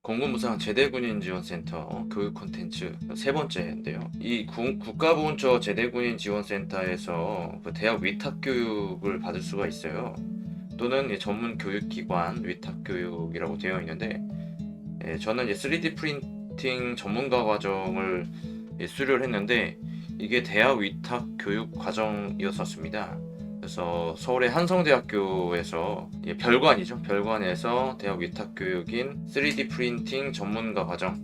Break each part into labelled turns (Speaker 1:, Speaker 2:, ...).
Speaker 1: 공군부상 제대군인 지원센터 교육 콘텐츠 세 번째인데요. 이 국가보훈처 제대군인 지원센터에서 그 대학 위탁 교육을 받을 수가 있어요. 또는 전문 교육기관 위탁 교육이라고 되어 있는데, 저는 이제 3D 프린팅 전문가 과정을 수료를 했는데 이게 대학 위탁 교육 과정이었었습니다. 그래서 서울의 한성대학교에서 별관이죠. 별관에서 대학 위탁 교육인 3D 프린팅 전문가 과정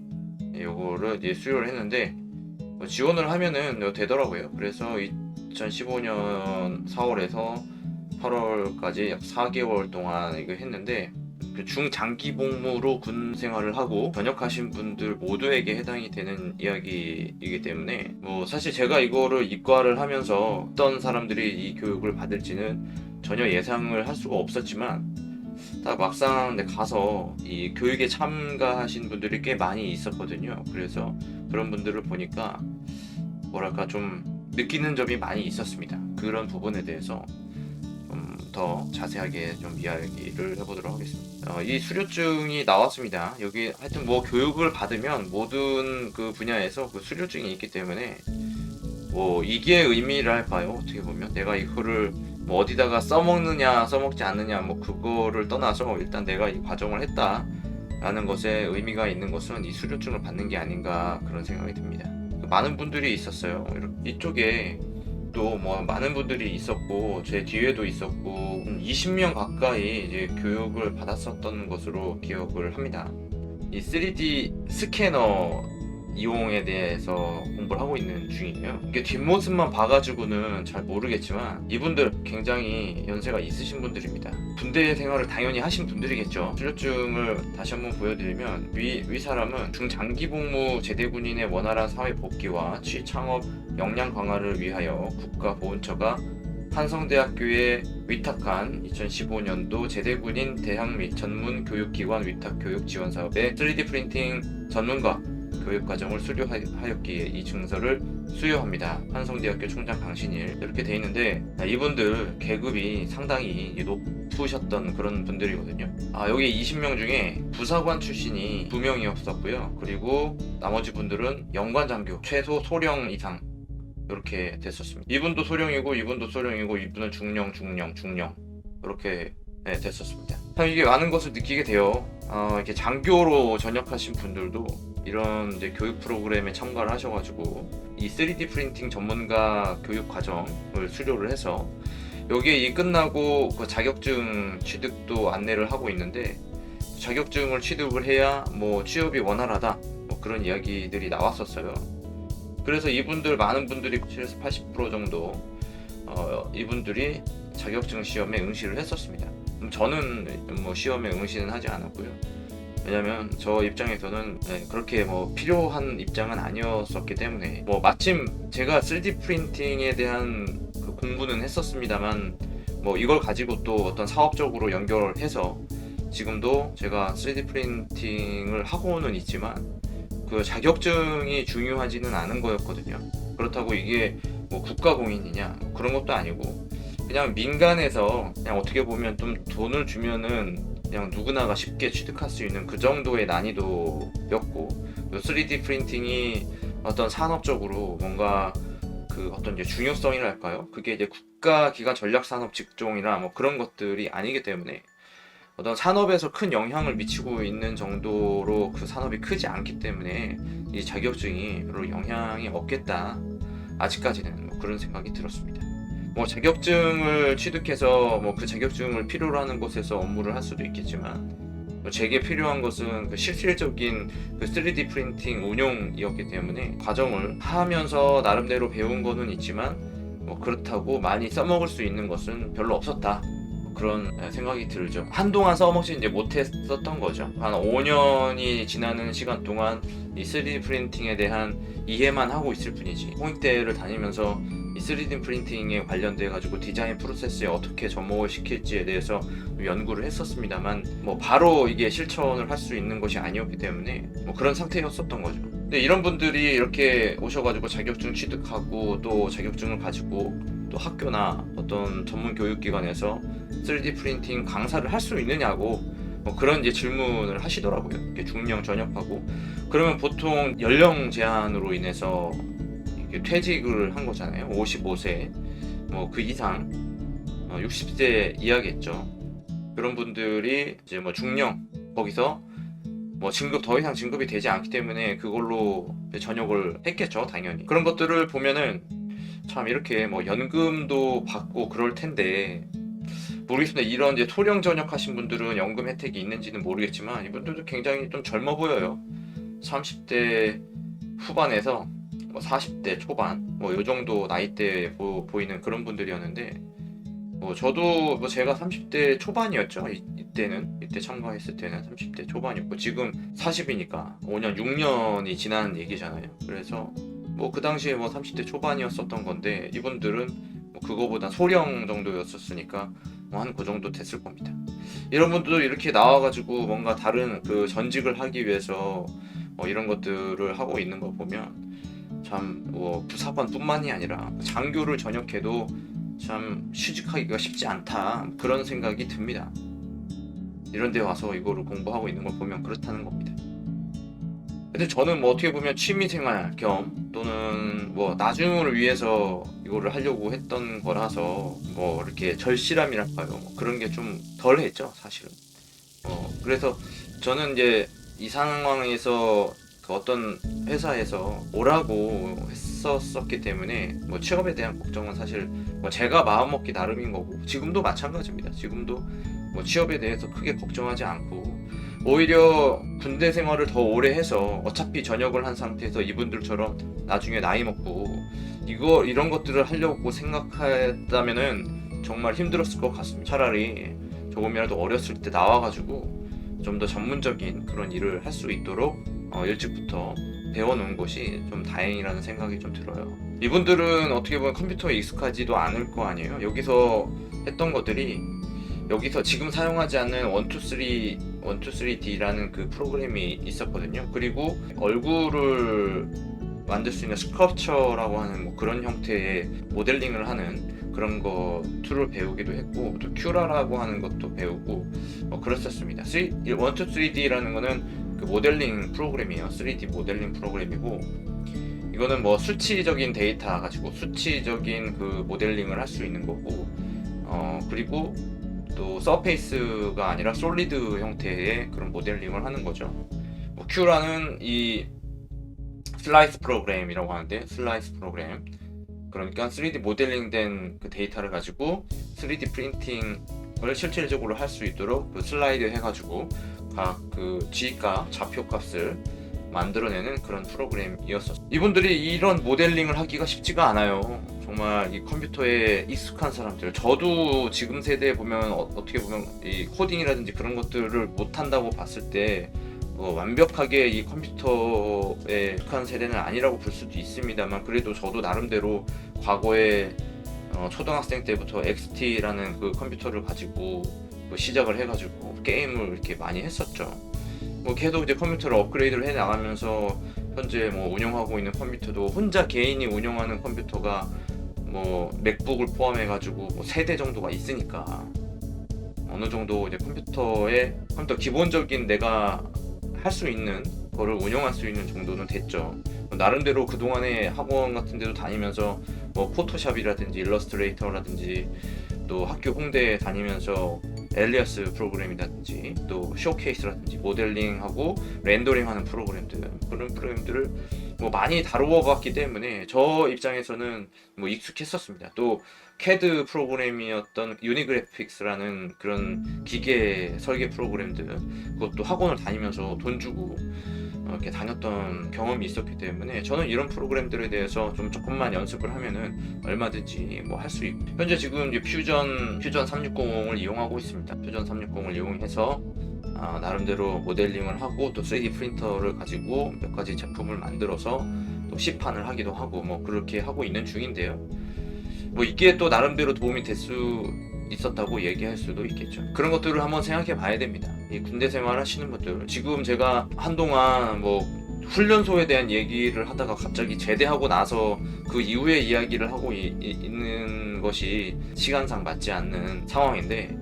Speaker 1: 요거를 이제 수료를 했는데 지원을 하면은 되더라고요. 그래서 2015년 4월에서 8월까지 약 4개월 동안 이거 했는데 그 중장기 복무로 군 생활을 하고 전역하신 분들 모두에게 해당이 되는 이야기이기 때문에 사실 제가 이거를 이과를 하면서 어떤 사람들이 이 교육을 받을지는 전혀 예상을 할 수가 없었지만 딱 막상 가서 이 교육에 참가하신 분들이 꽤 많이 있었거든요. 그래서 그런 분들을 보니까 뭐랄까 좀 느끼는 점이 많이 있었습니다. 그런 부분에 대해서 좀 더 자세하게 좀 이야기를 해보도록 하겠습니다. 이 수료증이 나왔습니다. 여기 하여튼 교육을 받으면 모든 그 분야에서 그 수료증이 있기 때문에 이게 의미를 할까요? 어떻게 보면 내가 이거를 어디다가 써먹느냐 써먹지 않느냐 그거를 떠나서 일단 내가 이 과정을 했다라는 것에 의미가 있는 것은 이 수료증을 받는 게 아닌가 그런 생각이 듭니다. 많은 분들이 있었어요. 이쪽에 또 많은 분들이 있었고 제 뒤에도 있었고 20명 가까이 이제 교육을 받았었던 것으로 기억을 합니다. 이 3D 스캐너 이용에 대해서 공부를 하고 있는 중이에요. 이게 뒷모습만 봐가지고는 잘 모르겠지만 이분들 굉장히 연세가 있으신 분들입니다. 군대 생활을 당연히 하신 분들이겠죠. 수료증을 다시 한번 보여드리면 위 사람은 중장기 복무 제대군인의 원활한 사회 복귀와 취창업 역량 강화를 위하여 국가보훈처가 한성대학교에 위탁한 2015년도 제대군인 대학 및 전문 교육기관 위탁 교육 지원 사업에 3D 프린팅 전문가 교육과정을 수료하였기에 이 증서를 수여합니다. 한성대학교 총장 강신일 이렇게 돼 있는데 이분들 계급이 상당히 높으셨던 그런 분들이거든요. 여기 20명 중에 부사관 출신이 2명이었었고요. 그리고 나머지 분들은 연관장교 최소 소령 이상 이렇게 됐었습니다. 이분도 소령이고 이분도 소령이고 이분은 중령 이렇게 됐었습니다. 참 이게 많은 것을 느끼게 돼요. 이렇게 장교로 전역하신 분들도 이런 이제 교육 프로그램에 참가를 하셔가지고 이 3D 프린팅 전문가 교육 과정을 수료를 해서 여기에 끝나고 그 자격증 취득도 안내를 하고 있는데 자격증을 취득을 해야 취업이 원활하다 그런 이야기들이 나왔었어요. 그래서 이분들 많은 분들이 70에서 80% 정도 이분들이 자격증 시험에 응시를 했었습니다. 저는 시험에 응시는 하지 않았고요. 왜냐면 저 입장에서는 그렇게 필요한 입장은 아니었었기 때문에 마침 제가 3D 프린팅에 대한 그 공부는 했었습니다만 이걸 가지고 또 어떤 사업적으로 연결해서 지금도 제가 3D 프린팅을 하고는 있지만 그 자격증이 중요하지는 않은 거였거든요. 그렇다고 이게 국가공인이냐 그런 것도 아니고 그냥 민간에서 그냥 어떻게 보면 좀 돈을 주면은 그냥 누구나가 쉽게 취득할 수 있는 그 정도의 난이도였고 3D 프린팅이 어떤 산업적으로 뭔가 그 어떤 이제 중요성이랄까요? 그게 이제 국가기관 전략산업 직종이나 그런 것들이 아니기 때문에 어떤 산업에서 큰 영향을 미치고 있는 정도로 그 산업이 크지 않기 때문에 이 자격증이 별로 영향이 없겠다. 아직까지는 그런 생각이 들었습니다. 자격증을 취득해서 그 자격증을 필요로 하는 곳에서 업무를 할 수도 있겠지만 제게 필요한 것은 그 실질적인 그 3D 프린팅 운용이었기 때문에 과정을 하면서 나름대로 배운 거는 있지만 그렇다고 많이 써먹을 수 있는 것은 별로 없었다. 그런 생각이 들죠. 한동안 써먹지 이제 못했었던 거죠. 한 5년이 지나는 시간 동안 이 3D 프린팅에 대한 이해만 하고 있을 뿐이지 홍익대를 다니면서 이 3D 프린팅에 관련돼 가지고 디자인 프로세스에 어떻게 접목을 시킬지에 대해서 연구를 했었습니다만 바로 이게 실천을 할 수 있는 것이 아니었기 때문에 그런 상태였었던 거죠. 근데 이런 분들이 이렇게 오셔가지고 자격증 취득하고 또 자격증을 가지고 또 학교나 어떤 전문 교육기관에서 3D 프린팅 강사를 할 수 있느냐고 뭐 그런 이제 질문을 하시더라고요. 이렇게 중령 전역하고 그러면 보통 연령 제한으로 인해서 이렇게 퇴직을 한 거잖아요. 55세 뭐 그 이상 60세 이하겠죠. 그런 분들이 이제 뭐 중령 거기서 뭐 진급 더 이상 진급이 되지 않기 때문에 그걸로 전역을 했겠죠, 당연히. 그런 것들을 보면은 참 이렇게 뭐 연금도 받고 그럴 텐데 모르겠습니다. 이런 이제 토령 전역하신 분들은 연금 혜택이 있는지는 모르겠지만 이분들도 굉장히 좀 젊어 보여요. 30대 후반에서 뭐 40대 초반 뭐 요 정도 나이대에 보이는 그런 분들이었는데 뭐 저도 뭐 제가 30대 초반이었죠. 이때 참가했을 때는 30대 초반이었고 지금 40이니까 5년 6년이 지난 얘기잖아요. 그래서 뭐 그 당시에 뭐 30대 초반이었었던 건데 이분들은 뭐 그거보다 소령 정도였었으니까 뭐 한 그 정도 됐을 겁니다. 이런 분들도 이렇게 나와가지고 뭔가 다른 그 전직을 하기 위해서 이런 것들을 하고 있는 거 보면 참 뭐 부사관뿐만이 아니라 장교를 전역해도 참 취직하기가 쉽지 않다 그런 생각이 듭니다. 이런 데 와서 이거를 공부하고 있는 걸 보면 그렇다는 겁니다. 근데 저는 뭐 어떻게 보면 취미생활 겸 또는 뭐 나중을 위해서 이거를 하려고 했던 거라서 뭐 이렇게 절실함이랄까요, 뭐 그런 게 좀 덜 했죠 사실은. 그래서 저는 이제 이 상황에서 그 어떤 회사에서 오라고 했었기 때문에 뭐 취업에 대한 걱정은 사실 뭐 제가 마음먹기 나름인 거고 지금도 마찬가지입니다. 지금도 뭐 취업에 대해서 크게 걱정하지 않고 오히려 군대 생활을 더 오래 해서 어차피 전역을 한 상태에서 이분들처럼 나중에 나이 먹고 이런 것들을 하려고 생각했다면은 정말 힘들었을 것 같습니다. 차라리 조금이라도 어렸을 때 나와가지고 좀 더 전문적인 그런 일을 할 수 있도록 일찍부터 배워놓은 것이 좀 다행이라는 생각이 좀 들어요. 이분들은 어떻게 보면 컴퓨터에 익숙하지도 않을 거 아니에요. 여기서 했던 것들이 여기서 지금 사용하지 않는 123D라는 그 프로그램이 있었거든요. 그리고 얼굴을 만들 수 있는 스컬프처라고 하는 뭐 그런 형태의 모델링을 하는 그런 거 툴을 배우기도 했고 또 큐라라고 하는 것도 배우고 그랬었습니다. 123D라는 거는 그 모델링 프로그램이에요. 3D 모델링 프로그램이고 이거는 뭐 수치적인 데이터 가지고 수치적인 그 모델링을 할 수 있는 거고 그리고 또 서페이스가 아니라 솔리드 형태의 그런 모델링을 하는 거죠. 뭐 큐라는 이 슬라이스 프로그램이라고 하는데 슬라이스 프로그램 그러니까 3D 모델링된 그 데이터를 가지고 3D 프린팅을 실질적으로 할 수 있도록 그 슬라이드 해가지고 각 그 G가 좌표값을 만들어내는 그런 프로그램이었었어요. 이분들이 이런 모델링을 하기가 쉽지가 않아요. 정말 이 컴퓨터에 익숙한 사람들, 저도 지금 세대에 보면 어떻게 보면 이 코딩이라든지 그런 것들을 못한다고 봤을 때 완벽하게 이 컴퓨터에 익숙한 세대는 아니라고 볼 수도 있습니다만 그래도 저도 나름대로 과거에 초등학생 때부터 XT라는 그 컴퓨터를 가지고 시작을 해가지고 게임을 이렇게 많이 했었죠. 계속 이제 컴퓨터를 업그레이드를 해 나가면서 현재 뭐 운영하고 있는 컴퓨터도 혼자 개인이 운영하는 컴퓨터가 뭐 맥북을 포함해가지고 뭐 3대 정도가 있으니까 어느 정도 이제 컴퓨터 기본적인 내가 할 수 있는 거를 운영할 수 있는 정도는 됐죠. 나름대로 그동안에 학원 같은 데도 다니면서 뭐 포토샵이라든지 일러스트레이터라든지 또 학교 홍대에 다니면서 엘리아스 프로그램이라든지 또 쇼케이스라든지 모델링하고 렌더링하는 프로그램들 그런 프로그램들을 뭐 많이 다루어 봤기 때문에 저 입장에서는 뭐 익숙했었습니다. 또 CAD 프로그램이었던 유니그래픽스라는 그런 기계 설계 프로그램들 그것도 학원을 다니면서 돈 주고 이렇게 다녔던 경험이 있었기 때문에 저는 이런 프로그램들에 대해서 좀 조금만 연습을 하면은 얼마든지 뭐 할 수 있고 현재 지금 이제 퓨전 360을 이용하고 있습니다. 퓨전 360을 이용해서 나름대로 모델링을 하고 또 3D 프린터를 가지고 몇 가지 제품을 만들어서 또 시판을 하기도 하고 뭐 그렇게 하고 있는 중인데요. 뭐 이게 또 나름대로 도움이 될 수 있었다고 얘기할 수도 있겠죠. 그런 것들을 한번 생각해 봐야 됩니다. 이 군대 생활 하시는 분들 지금 제가 한동안 뭐 훈련소에 대한 얘기를 하다가 갑자기 제대하고 나서 그 이후의 이야기를 하고 있는 것이 시간상 맞지 않는 상황인데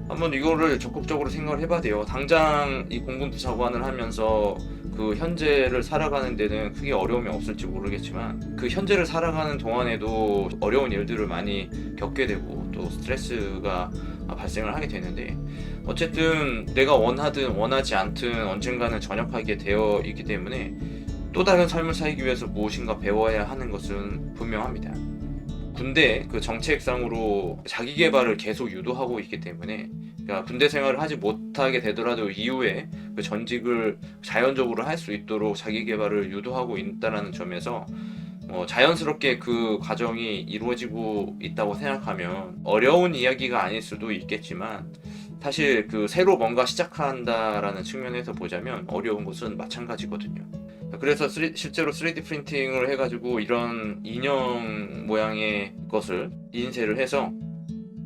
Speaker 1: 한번 이거를 적극적으로 생각을 해봐야 돼요. 당장 이 공군부사관을 하면서 그 현재를 살아가는 데는 크게 어려움이 없을지 모르겠지만 그 현재를 살아가는 동안에도 어려운 일들을 많이 겪게 되고 또 스트레스가 발생을 하게 되는데, 어쨌든 내가 원하든 원하지 않든 언젠가는 전역하게 되어 있기 때문에 또 다른 삶을 살기 위해서 무엇인가 배워야 하는 것은 분명합니다. 군대 그 정책상으로 자기 개발을 계속 유도하고 있기 때문에, 그러니까 군대 생활을 하지 못하게 되더라도 이후에 그 전직을 자연적으로 할 수 있도록 자기 개발을 유도하고 있다는 점에서 자연스럽게 그 과정이 이루어지고 있다고 생각하면 어려운 이야기가 아닐 수도 있겠지만, 사실 그 새로 뭔가 시작한다라는 측면에서 보자면 어려운 것은 마찬가지거든요. 그래서 실제로 3D 프린팅을 해가지고 이런 인형 모양의 것을 인쇄를 해서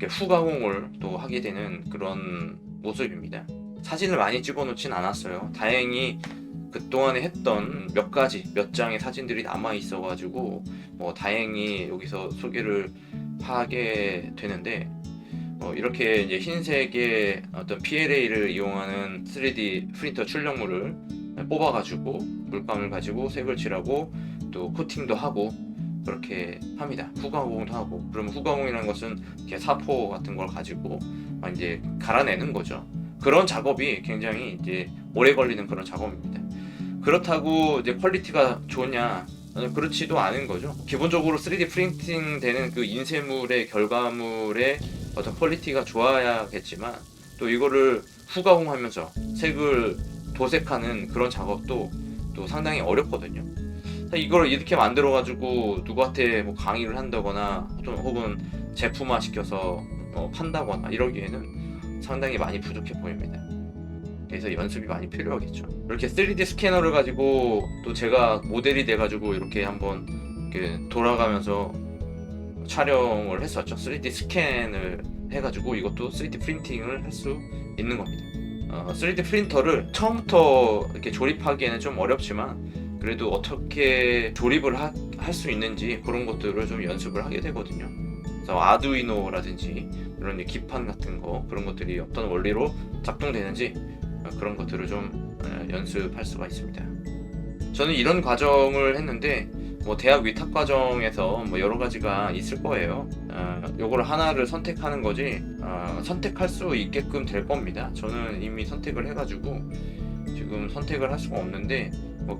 Speaker 1: 후가공을 또 하게 되는 그런 모습입니다. 사진을 많이 찍어놓진 않았어요. 다행히 그동안에 했던 몇 장의 사진들이 남아 있어가지고 다행히 여기서 소개를 하게 되는데, 이렇게 이제 흰색의 어떤 PLA를 이용하는 3D 프린터 출력물을 뽑아가지고 물감을 가지고 색을 칠하고 또 코팅도 하고 그렇게 합니다. 후가공도 하고. 그러면 후가공이라는 것은 이렇게 사포 같은 걸 가지고 이제 갈아내는 거죠. 그런 작업이 굉장히 이제 오래 걸리는 그런 작업입니다. 그렇다고 이제 퀄리티가 좋냐? 그렇지도 않은 거죠. 기본적으로 3D 프린팅 되는 그 인쇄물의 결과물의 어떤 퀄리티가 좋아야겠지만, 또 이거를 후가공하면서 색을 도색하는 그런 작업도 또 상당히 어렵거든요. 이걸 이렇게 만들어 가지고 누구한테 뭐 강의를 한다거나 혹은 제품화 시켜서 판다거나 이러기에는 상당히 많이 부족해 보입니다. 그래서 연습이 많이 필요하겠죠. 이렇게 3D 스캐너를 가지고 또 제가 모델이 돼 가지고 이렇게 한번 이렇게 돌아가면서 촬영을 했었죠. 3D 스캔을 해가지고 이것도 3D 프린팅을 할 수 있는 겁니다. 3D 프린터를 처음부터 이렇게 조립하기에는 좀 어렵지만 그래도 어떻게 조립을 할 수 있는지 그런 것들을 좀 연습을 하게 되거든요. 그래서 아두이노라든지 이런 기판 같은 거, 그런 것들이 어떤 원리로 작동되는지 그런 것들을 좀 연습할 수가 있습니다. 저는 이런 과정을 했는데 대학 위탁 과정에서 여러 가지가 있을 거예요. 요걸 하나를 선택하는 거지 선택할 수 있게끔 될 겁니다. 저는 이미 선택을 해가지고 지금 선택을 할 수가 없는데,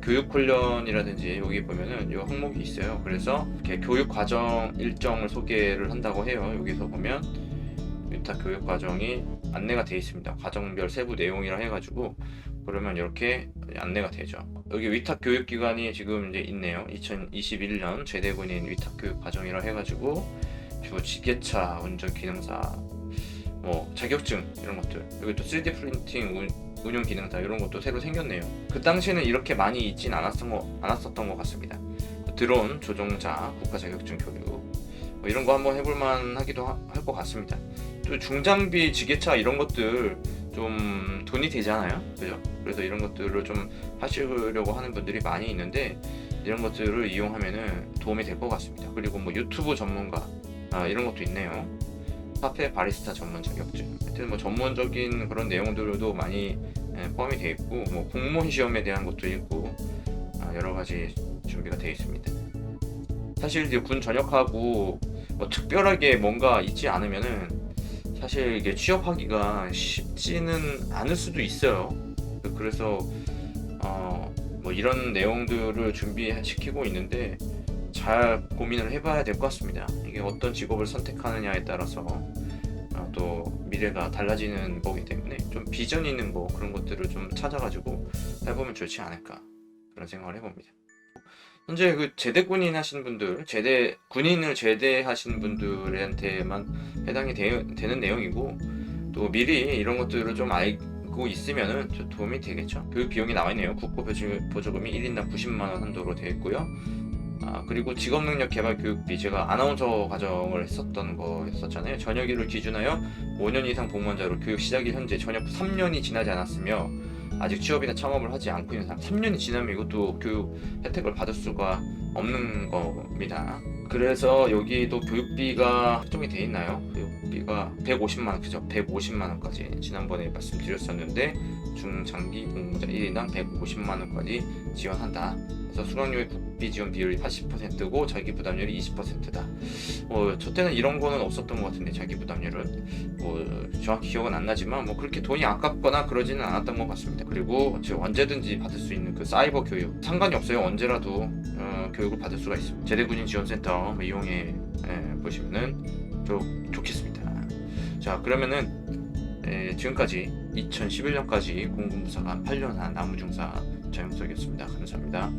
Speaker 1: 교육 훈련이라든지 여기 보면은 요 항목이 있어요. 그래서 이렇게 교육 과정 일정을 소개를 한다고 해요. 여기서 보면 위탁 교육 과정이 안내가 되어 있습니다. 과정별 세부 내용이라 해가지고 그러면 이렇게 안내가 되죠. 여기 위탁 교육 기관이 지금 이제 있네요. 2021년 제대군인 위탁 교육 과정이라 해가지고 주로 지게차 운전 기능사, 자격증 이런 것들, 여기 또 3D 프린팅 운용 기능사 이런 것도 새로 생겼네요. 그 당시에는 이렇게 많이 있진 않았었던 것 같습니다. 드론 조종자 국가 자격증 교육 이런 거 한번 해볼만 하기도 할 것 같습니다. 또 중장비 지게차 이런 것들 좀 돈이 되잖아요, 그죠? 그래서 이런 것들을 좀 하시려고 하는 분들이 많이 있는데 이런 것들을 이용하면은 도움이 될 것 같습니다. 그리고 유튜브 전문가 이런 것도 있네요. 카페 바리스타 전문 자격증. 하여튼 전문적인 그런 내용들도 많이 포함이 되어 있고 공무원 시험에 대한 것도 있고 여러 가지 준비가 되어 있습니다. 사실 이제 군 전역하고 특별하게 뭔가 있지 않으면은 사실 이게 취업하기가 쉽지는 않을 수도 있어요. 그래서 이런 내용들을 준비시키고 있는데 잘 고민을 해봐야 될 것 같습니다. 이게 어떤 직업을 선택하느냐에 따라서 또 미래가 달라지는 거기 때문에 좀 비전 있는 거 그런 것들을 좀 찾아가지고 해보면 좋지 않을까 그런 생각을 해봅니다. 현재 그 제대군인 하신 분들, 군인을 제대하신 분들한테만 해당이 되는 내용이고, 또 미리 이런 것들을 좀 알고 있으면은 좀 도움이 되겠죠. 교육 비용이 나와 있네요. 국고보조금이 1인당 90만 원 한도로 되어 있고요. 그리고 직업능력 개발 교육비, 제가 아나운서 과정을 했었던 거였었잖아요. 전역일을 기준하여 5년 이상 복무한자로 교육 시작일 현재 전역 후 3년이 지나지 않았으며 아직 취업이나 창업을 하지 않고 있는 사람, 3년이 지나면 이것도 교육 혜택을 받을 수가 없는 겁니다. 그래서 여기도 교육비가 설정이 돼 있나요? 교육비가 150만 원, 그죠? 150만 원까지 지난번에 말씀드렸었는데 중장기 공무자 1인당 150만 원까지 지원한다. 그래서 수강료의 국비 지원 비율이 80%고 자기 부담률이 20%다. 저 때는 이런 거는 없었던 것 같은데 자기 부담률은 정확히 기억은 안 나지만 그렇게 돈이 아깝거나 그러지는 않았던 것 같습니다. 그리고 지금 언제든지 받을 수 있는 그 사이버 교육 상관이 없어요. 언제라도 교육을 받을 수가 있습니다. 제대군인 지원센터 이용해 보시면은 좋겠습니다. 자, 그러면은 지금까지 2011년까지 공군부사관 8년 한 나무중사 정영석이었습니다. 감사합니다.